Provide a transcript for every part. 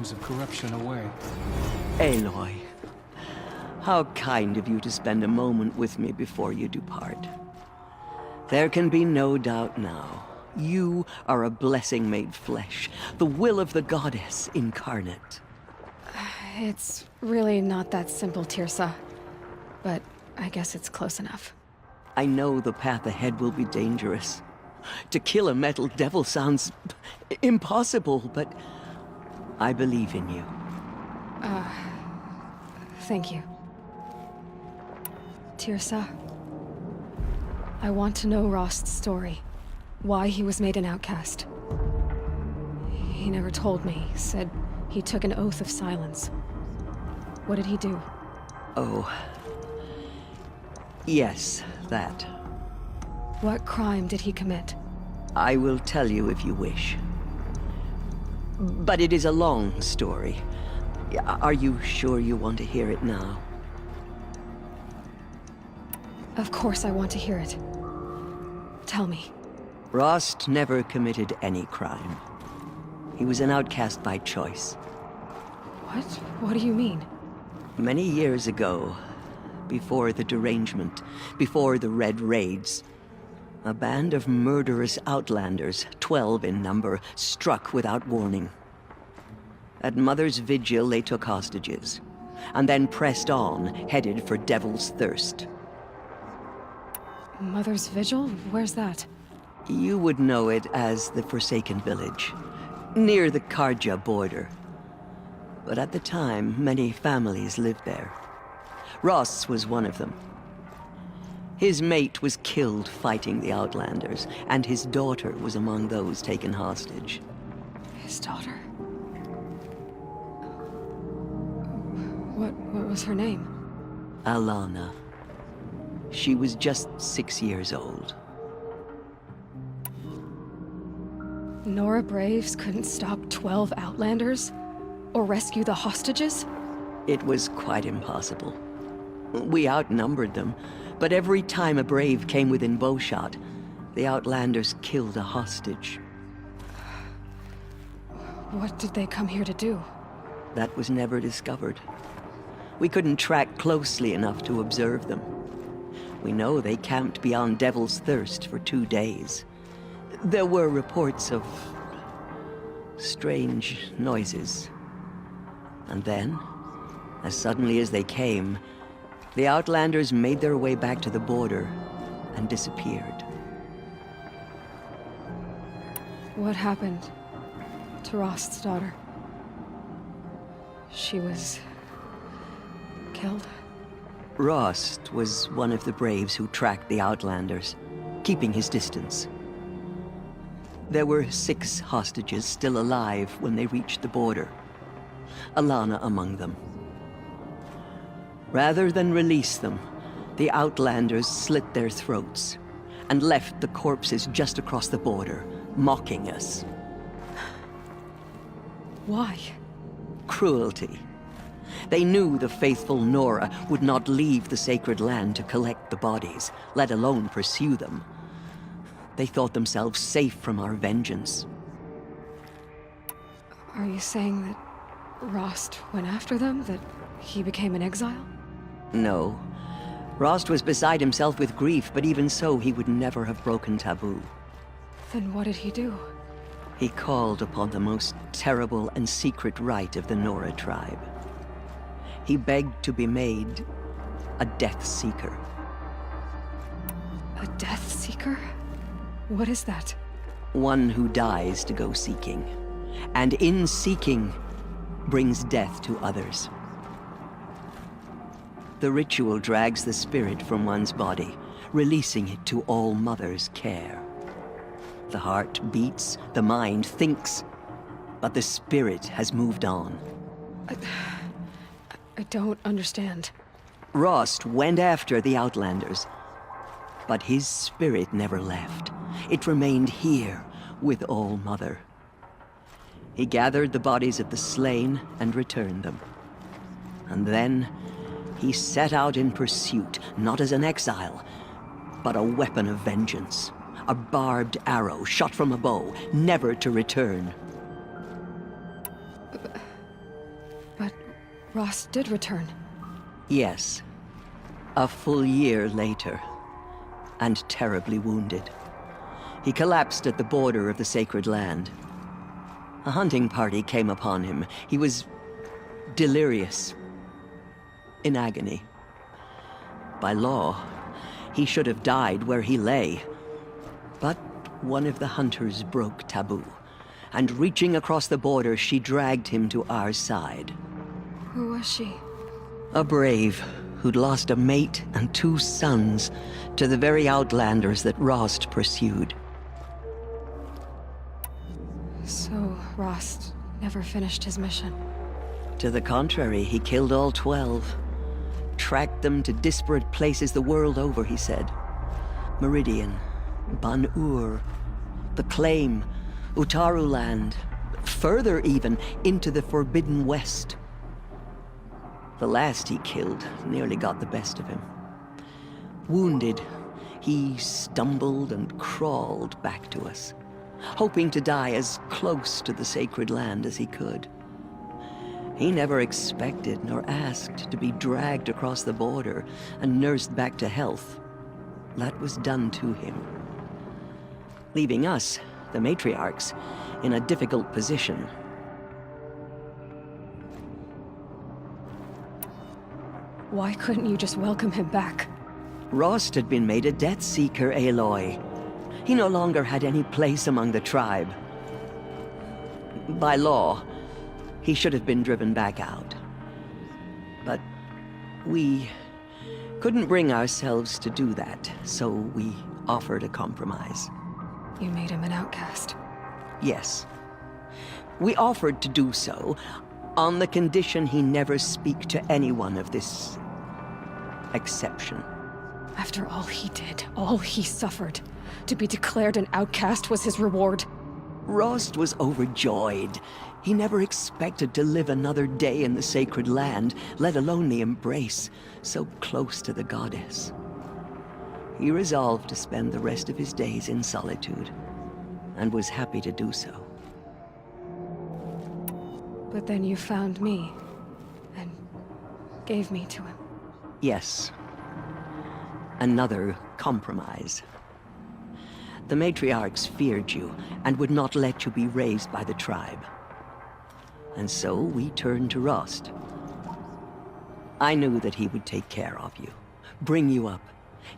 signs of corruption away. Aloy, how kind of you to spend a moment with me before you depart. There can be no doubt now. You are a blessing made flesh, the will of the goddess incarnate. It's really not that simple, Tirsa. But I guess it's close enough. I know the path ahead will be dangerous. To kill a metal devil sounds impossible, but I believe in you. Thank you. Tirsa, I want to know Rost's story. Why he was made an outcast. He never told me. Said he took an oath of silence. What did he do? Oh. Yes, that. What crime did he commit? I will tell you if you wish. But it is a long story. Are you sure you want to hear it now? Of course I want to hear it. Tell me. Rost never committed any crime. He was an outcast by choice. What? What do you mean? Many years ago, before the derangement, before the Red Raids, a band of murderous outlanders, 12 in number, struck without warning. At Mother's Vigil, they took hostages, and then pressed on, headed for Devil's Thirst. Mother's Vigil? Where's that? You would know it as the Forsaken Village, near the Karja border. But at the time, many families lived there. Rost's was one of them. His mate was killed fighting the Outlanders, and his daughter was among those taken hostage. His daughter? What was her name? Alana. She was just 6 years old. Nora Braves couldn't stop 12 Outlanders? Or rescue the hostages? It was quite impossible. We outnumbered them, but every time a Brave came within bowshot, the Outlanders killed a hostage. What did they come here to do? That was never discovered. We couldn't track closely enough to observe them. We know they camped beyond Devil's Thirst for 2 days. There were reports of strange noises. And then, as suddenly as they came, the Outlanders made their way back to the border and disappeared. What happened to Rost's daughter? She was killed? Rost was one of the Braves who tracked the Outlanders, keeping his distance. There were 6 hostages still alive when they reached the border. Alana among them. Rather than release them, the Outlanders slit their throats and left the corpses just across the border, mocking us. Why? Cruelty. They knew the faithful Nora would not leave the sacred land to collect the bodies, let alone pursue them. They thought themselves safe from our vengeance. Are you saying that Rost went after them? That he became an exile? No. Rost was beside himself with grief, but even so, he would never have broken taboo. Then what did he do? He called upon the most terrible and secret rite of the Nora tribe. He begged to be made a Death Seeker. A Death Seeker? What is that? One who dies to go seeking, and in seeking, brings death to others. The ritual drags the spirit from one's body, releasing it to All Mother's care. The heart beats, the mind thinks, but the spirit has moved on. I don't understand. Rost went after the Outlanders, but his spirit never left. It remained here with All Mother. He gathered the bodies of the slain and returned them. And then he set out in pursuit, not as an exile, but a weapon of vengeance. A barbed arrow shot from a bow, never to return. Rost did return. Yes. A full year later. And terribly wounded. He collapsed at the border of the sacred land. A hunting party came upon him. He was delirious. In agony. By law, he should have died where he lay. But one of the hunters broke taboo, and reaching across the border, she dragged him to our side. Who was she? A brave who'd lost a mate and 2 sons to the very outlanders that Rost pursued. So, Rost never finished his mission. To the contrary, he killed all 12. Tracked them to disparate places the world over, he said. Meridian, Ban-Ur, the Claim, Utaru Land, further even, into the Forbidden West. The last he killed nearly got the best of him. Wounded, he stumbled and crawled back to us, hoping to die as close to the sacred land as he could. He never expected nor asked to be dragged across the border and nursed back to health. That was done to him. Leaving us, the matriarchs, in a difficult position. Why couldn't you just welcome him back? Rost had been made a Death Seeker, Aloy. He no longer had any place among the tribe. By law, he should have been driven back out. But we couldn't bring ourselves to do that, so we offered a compromise. You made him an outcast. Yes. We offered to do so on the condition he never speak to anyone of this exception. After all he did, all he suffered, to be declared an outcast was his reward. Rost was overjoyed. He never expected to live another day in the sacred land, let alone the embrace, so close to the goddess. He resolved to spend the rest of his days in solitude, and was happy to do so. But then you found me, and gave me to him. Yes. Another compromise. The matriarchs feared you, and would not let you be raised by the tribe. And so we turned to Rost. I knew that he would take care of you, bring you up,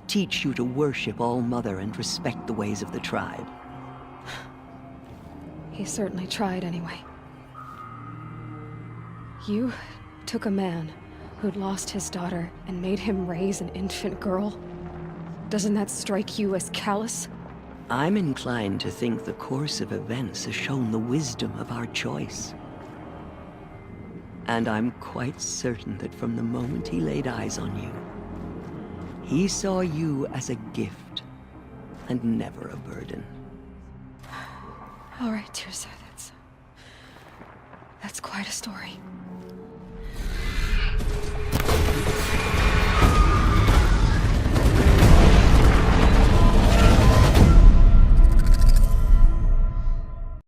teach you to worship All-Mother and respect the ways of the tribe. He certainly tried anyway. You took a man who'd lost his daughter and made him raise an infant girl? Doesn't that strike you as callous? I'm inclined to think the course of events has shown the wisdom of our choice. And I'm quite certain that from the moment he laid eyes on you, he saw you as a gift, and never a burden. All right, Tirsa, that's quite a story.